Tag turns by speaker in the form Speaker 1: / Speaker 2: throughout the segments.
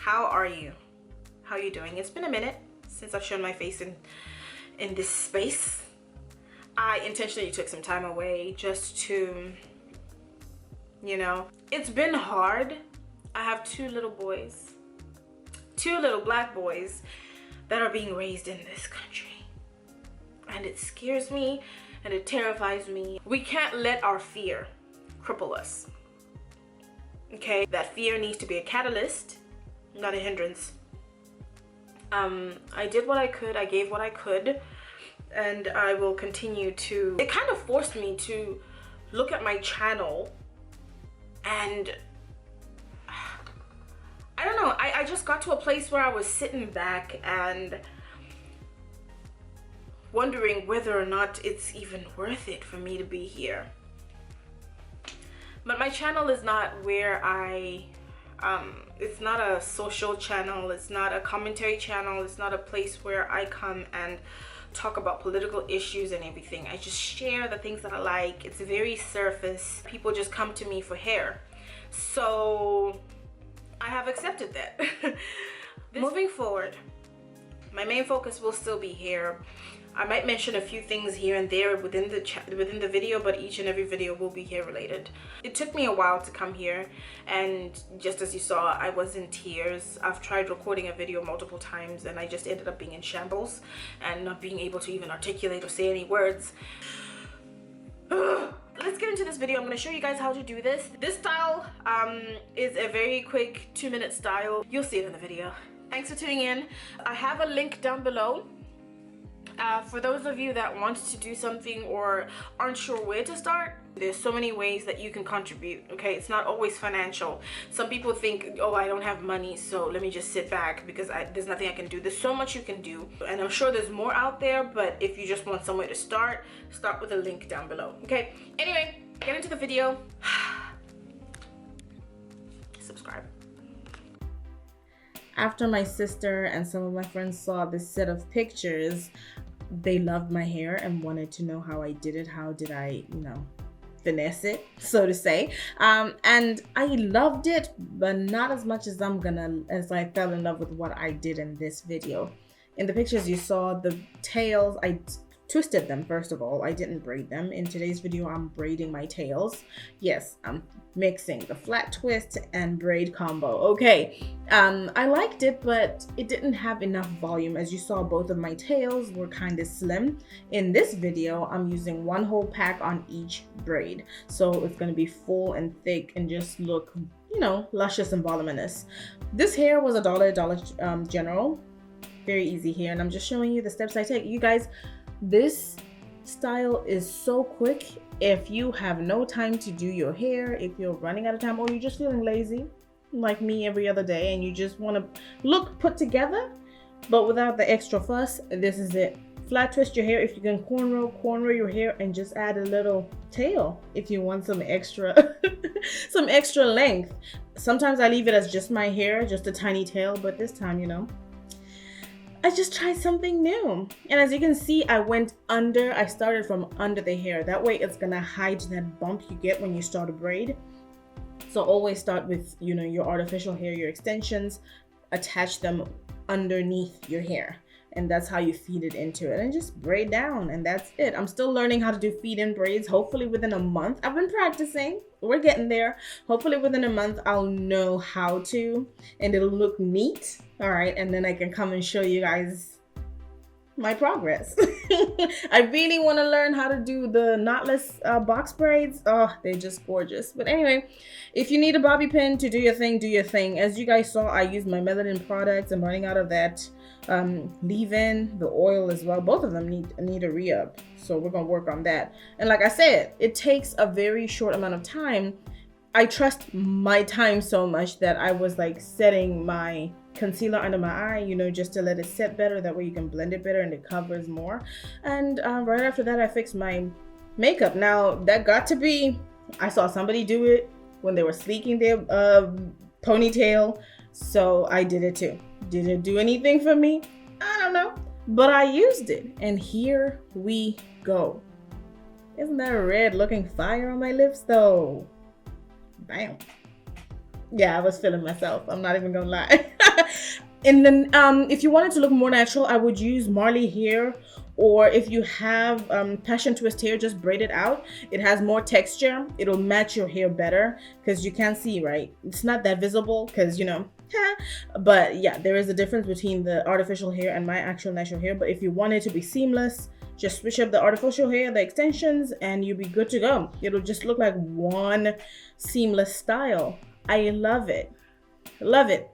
Speaker 1: How are you? How are you doing? It's been a minute since I've shown my face in this space. I intentionally took some time away just to, you know, it's been hard. I have two little boys, two little black boys that are being raised in this country. And it scares me and it terrifies me. We can't let our fear cripple us. Okay, that fear needs to be a catalyst, not a hindrance. I did what I could, I gave what I could, and I will continue to. It kind of forced me to look at my channel and I don't know, I just got to a place where I was sitting back and wondering whether or not it's even worth it for me to be here. But my channel is not where it's not a social channel, it's not a commentary channel, it's not a place where I come and talk about political issues and everything. I just share the things that I like. It's very surface. People just come to me for hair. So I have accepted that. Moving forward, my main focus will still be hair. I might mention a few things here and there within the video, but each and every video will be hair related. It took me a while to come here, and just as you saw, I was in tears. I've tried recording a video multiple times and I just ended up being in shambles and not being able to even articulate or say any words. Let's get into this video. I'm going to show you guys how to do this. This style is a very quick 2-minute style. You'll see it in the video. Thanks for tuning in. I have a link down below. For those of you that want to do something or aren't sure where to start, there's so many ways that you can contribute, okay? It's not always financial. Some people think, oh, I don't have money, so let me just sit back because there's nothing I can do. There's so much you can do, and I'm sure there's more out there, but if you just want somewhere to start with a link down below, okay? Anyway, get into the video. Subscribe. After my sister and some of my friends saw this set of pictures, they loved my hair and wanted to know how I did it. How did I, you know, finesse it, so to say. And I loved it, but not as much as I fell in love with what I did in this video. In the pictures you saw, the tails, I twisted them. First of all, I didn't braid them. In today's video, I'm braiding my tails. Yes, I'm mixing the flat twist and braid combo. Okay, I liked it, but it didn't have enough volume. As you saw, both of my tails were kind of slim. In this video, I'm using one whole pack on each braid, so it's going to be full and thick and just look, you know, luscious and voluminous. This hair was Dollar General. Very easy hair, and I'm just showing you the steps I take. You guys, this style is so quick. If you have no time to do your hair, if you're running out of time, or you're just feeling lazy like me every other day and you just want to look put together but without the extra fuss, this is it. Flat twist your hair. If you can cornrow your hair, and just add a little tail if you want some extra some extra length. Sometimes I leave it as just my hair, just a tiny tail, but this time, you know, I just tried something new. And as you can see, I started from under the hair. That way it's gonna hide that bump you get when you start a braid. So always start with, you know, your artificial hair, your extensions, attach them underneath your hair. And that's how you feed it into it, and just braid down, and that's it. I'm still learning how to do feed-in braids. Hopefully within a month, I've been practicing, we're getting there. Hopefully within a month I'll know how to, and it'll look neat. All right, and then I can come and show you guys my progress. I really want to learn how to do the knotless box braids. Oh, they're just gorgeous. But anyway, if you need a bobby pin to do your thing, do your thing. As you guys saw, I used my melanin products. I'm running out of that leave-in, the oil as well. Both of them need a re-up, so we're gonna work on that. And like I said, it takes a very short amount of time. I trust my time so much that I was like setting my concealer under my eye, you know, just to let it set better. That way you can blend it better and it covers more. And right after that, I fixed my makeup. Now that got to be, I saw somebody do it when they were sleeking their ponytail, so I did it too. Did it do anything for me? I don't know, but I used it, and here we go. Isn't that red looking fire on my lips though? Bam. Yeah, I was feeling myself. I'm not even gonna lie. And then if you wanted to look more natural, I would use Marley hair, or if you have passion twist hair, just braid it out. It has more texture. It'll match your hair better because you can't see, right? It's not that visible because, you know, but yeah, there is a difference between the artificial hair and my actual natural hair. But if you want it to be seamless, just switch up the artificial hair, the extensions, and you'll be good to go. It'll just look like one seamless style. I love it. Love it.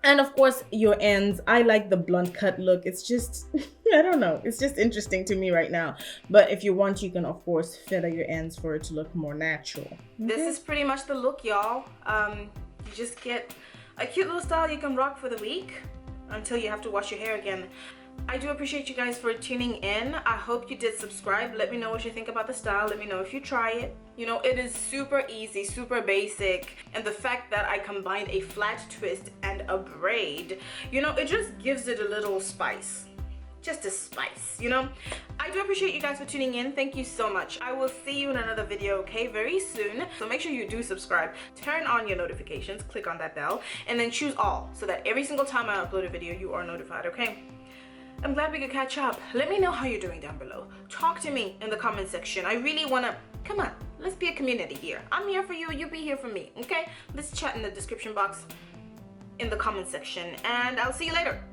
Speaker 1: And of course, your ends. I like the blunt cut look. It's just, I don't know. It's just interesting to me right now. But if you want, you can, of course, feather your ends for it to look more natural. Okay.
Speaker 2: This is pretty much the look, y'all. You just get a cute little style you can rock for the week until you have to wash your hair again. I do appreciate you guys for tuning in. I hope you did subscribe. Let me know what you think about the style. Let me know if you try it. You know, it is super easy, super basic. And the fact that I combined a flat twist and a braid, you know, it just gives it a little spice. Just a spice, you know. I do appreciate you guys for tuning in. Thank you so much. I will see you in another video, okay, very soon. So make sure you do subscribe, turn on your notifications, click on that bell, and then choose all so that every single time I upload a video, you are notified, okay? I'm glad we could catch up. Let me know how you're doing down below. Talk to me in the comment section. I really wanna, come on, let's be a community here. I'm here for you, you be here for me, okay? Let's chat in the description box in the comment section, and I'll see you later.